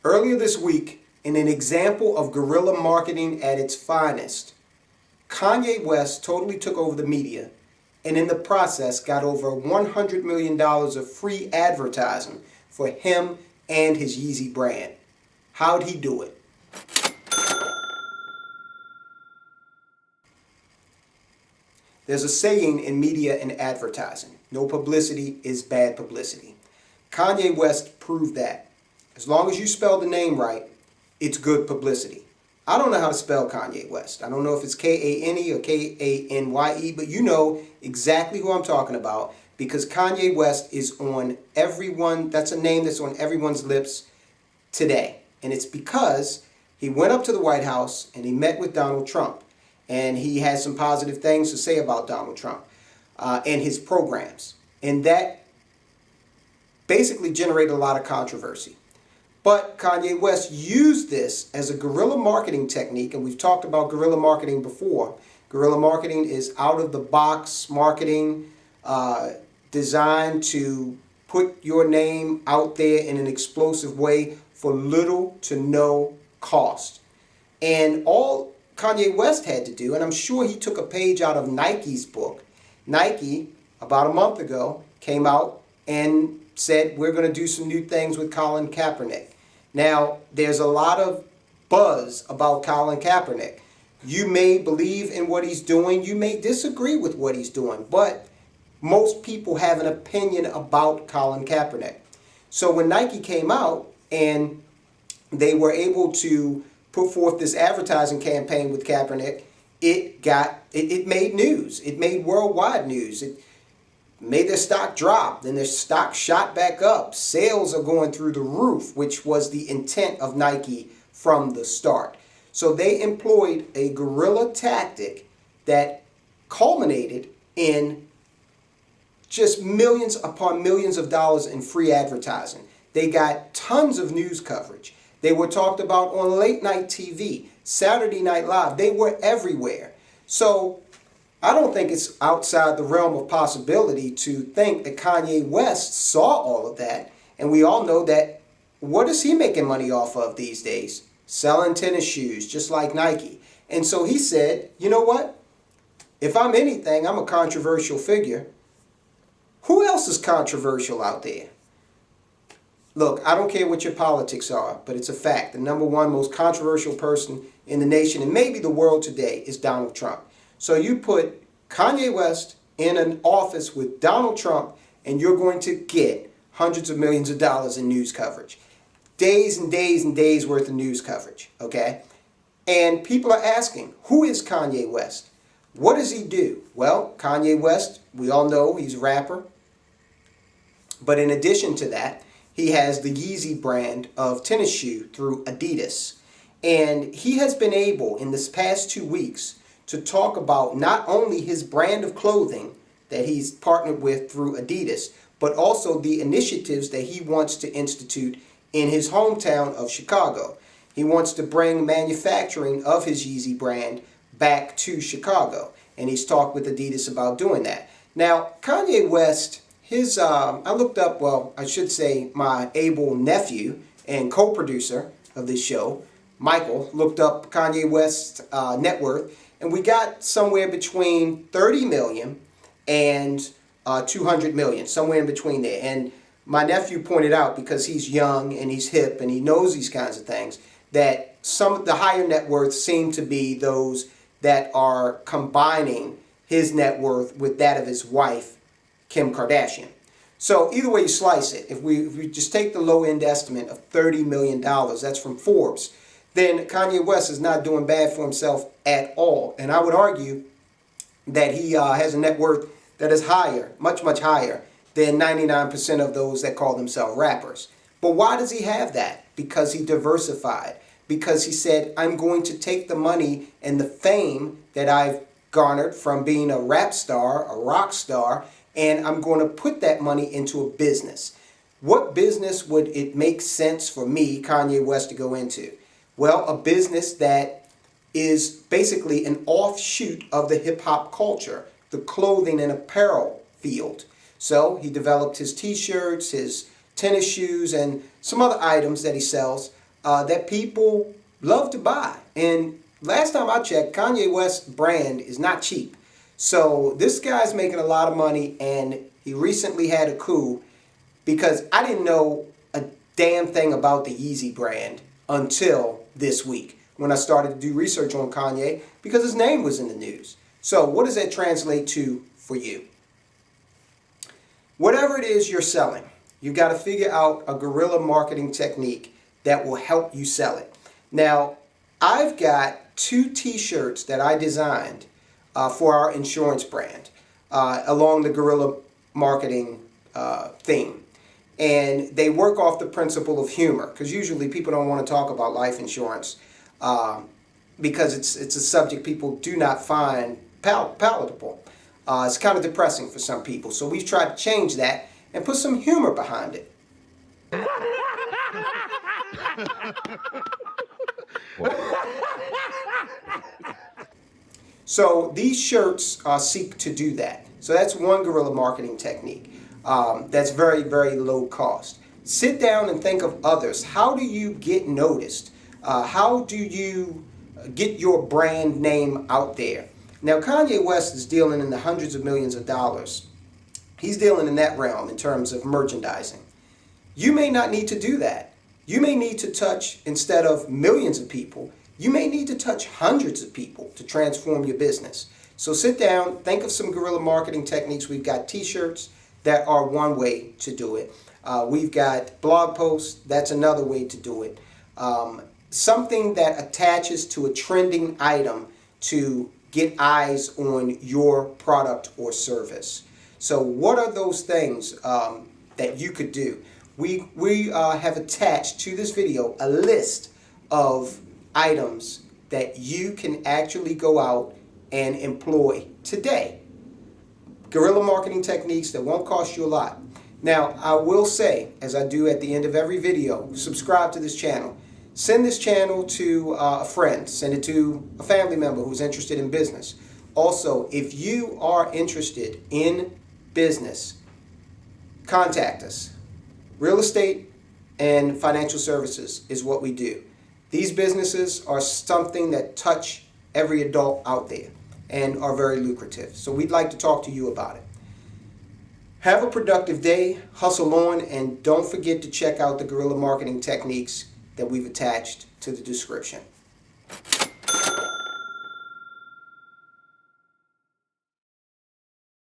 Earlier this week, in an example of guerrilla marketing at its finest, Kanye West totally took over the media and in the process got over $100 million of free advertising for him and his Yeezy brand. How'd he do it? There's a saying in media and advertising, no publicity is bad publicity. Kanye West proved that. As long as you spell the name right, it's good publicity. I don't know how to spell Kanye West. I don't know if it's K-A-N-E or K-A-N-Y-E, but you know exactly who I'm talking about because Kanye West is on everyone, that's a name that's on everyone's lips today. And it's because he went up to the White House and he met with Donald Trump. And he has some positive things to say about Donald Trump and his programs. And that basically generated a lot of controversy. But Kanye West used this as a guerrilla marketing technique, and we've talked about guerrilla marketing before. Guerrilla marketing is out-of-the-box marketing designed to put your name out there in an explosive way for little to no cost. And all Kanye West had to do, and I'm sure he took a page out of Nike's book. Nike, about a month ago, came out and said, we're going to do some new things with Colin Kaepernick. Now, there's a lot of buzz about Colin Kaepernick. You may believe in what he's doing. You may disagree with what he's doing. But most people have an opinion about Colin Kaepernick. So when Nike came out and they were able to put forth this advertising campaign with Kaepernick, it made news. It made worldwide news. It made their stock drop, then their stock shot back up. Sales are going through the roof, which was the intent of Nike from the start. So they employed a guerrilla tactic that culminated in just millions upon millions of dollars in free advertising. They got tons of news coverage. They were talked about on late night TV, Saturday Night Live. They were everywhere. So I don't think it's outside the realm of possibility to think that Kanye West saw all of that. And we all know that what is he making money off of these days? Selling tennis shoes, just like Nike. And so he said, you know what? If I'm anything, I'm a controversial figure. Who else is controversial out there? Look, I don't care what your politics are, but it's a fact. The number one most controversial person in the nation and maybe the world today is Donald Trump. So you put Kanye West in an office with Donald Trump and you're going to get hundreds of millions of dollars in news coverage. Days and days and days worth of news coverage, okay? And people are asking, who is Kanye West? What does he do? Well, Kanye West, we all know he's a rapper. But in addition to that, he has the Yeezy brand of tennis shoe through Adidas. And he has been able, in this past 2 weeks, to talk about not only his brand of clothing that he's partnered with through Adidas, but also the initiatives that he wants to institute in his hometown of Chicago. He wants to bring manufacturing of his Yeezy brand back to Chicago. And he's talked with Adidas about doing that. Now, Kanye West, I looked up, well, I should say my able nephew and co-producer of this show, Michael, looked up Kanye West's net worth, and we got somewhere between 30 million and 200 million, somewhere in between there. And my nephew pointed out, because he's young and he's hip and he knows these kinds of things, that some of the higher net worths seem to be those that are combining his net worth with that of his wife, Kim Kardashian. So either way you slice it, if we just take the low-end estimate of $30 million, that's from Forbes, then Kanye West is not doing bad for himself at all. And I would argue that he has a net worth that is higher, much, much higher than 99% of those that call themselves rappers. But why does he have that? Because he diversified. Because he said, I'm going to take the money and the fame that I've garnered from being a rap star, a rock star, and I'm going to put that money into a business. What business would it make sense for me, Kanye West, to go into? Well, a business that is basically an offshoot of the hip-hop culture, the clothing and apparel field. So he developed his t-shirts, his tennis shoes, and some other items that he sells that people love to buy. And last time I checked, Kanye West brand is not cheap. So this guy's making a lot of money, and he recently had a coup because I didn't know a damn thing about the Yeezy brand until this week when I started to do research on Kanye because his name was in the news. So what does that translate to for you? Whatever it is you're selling, you've got to figure out a guerrilla marketing technique that will help you sell it. Now, I've got 2 t-shirts that I designed for our insurance brand along the guerrilla marketing theme. And they work off the principle of humor, because usually people don't want to talk about life insurance because it's a subject people do not find palatable. It's kind of depressing for some people. So we've tried to change that and put some humor behind it. So these shirts seek to do that. So that's one guerrilla marketing technique that's very, very low cost. Sit down and think of others. How do you get noticed? How do you get your brand name out there? Now, Kanye West is dealing in the hundreds of millions of dollars. He's dealing in that realm in terms of merchandising. You may not need to do that. You may need to touch, instead of millions of people, you may need to touch hundreds of people to transform your business. So sit down, think of some guerrilla marketing techniques. We've got t-shirts that are one way to do it. We've got blog posts, that's another way to do it. Something that attaches to a trending item to get eyes on your product or service. So what are those things that you could do? We have attached to this video a list of items that you can actually go out and employ today. Guerrilla marketing techniques that won't cost you a lot. Now, I will say, as I do at the end of every video, subscribe to this channel. Send this channel to a friend. Send it to a family member who's interested in business. Also, if you are interested in business, contact us. Real estate and financial services is what we do. These businesses are something that touch every adult out there and are very lucrative. So we'd like to talk to you about it. Have a productive day, hustle on, and don't forget to check out the guerrilla marketing techniques that we've attached to the description.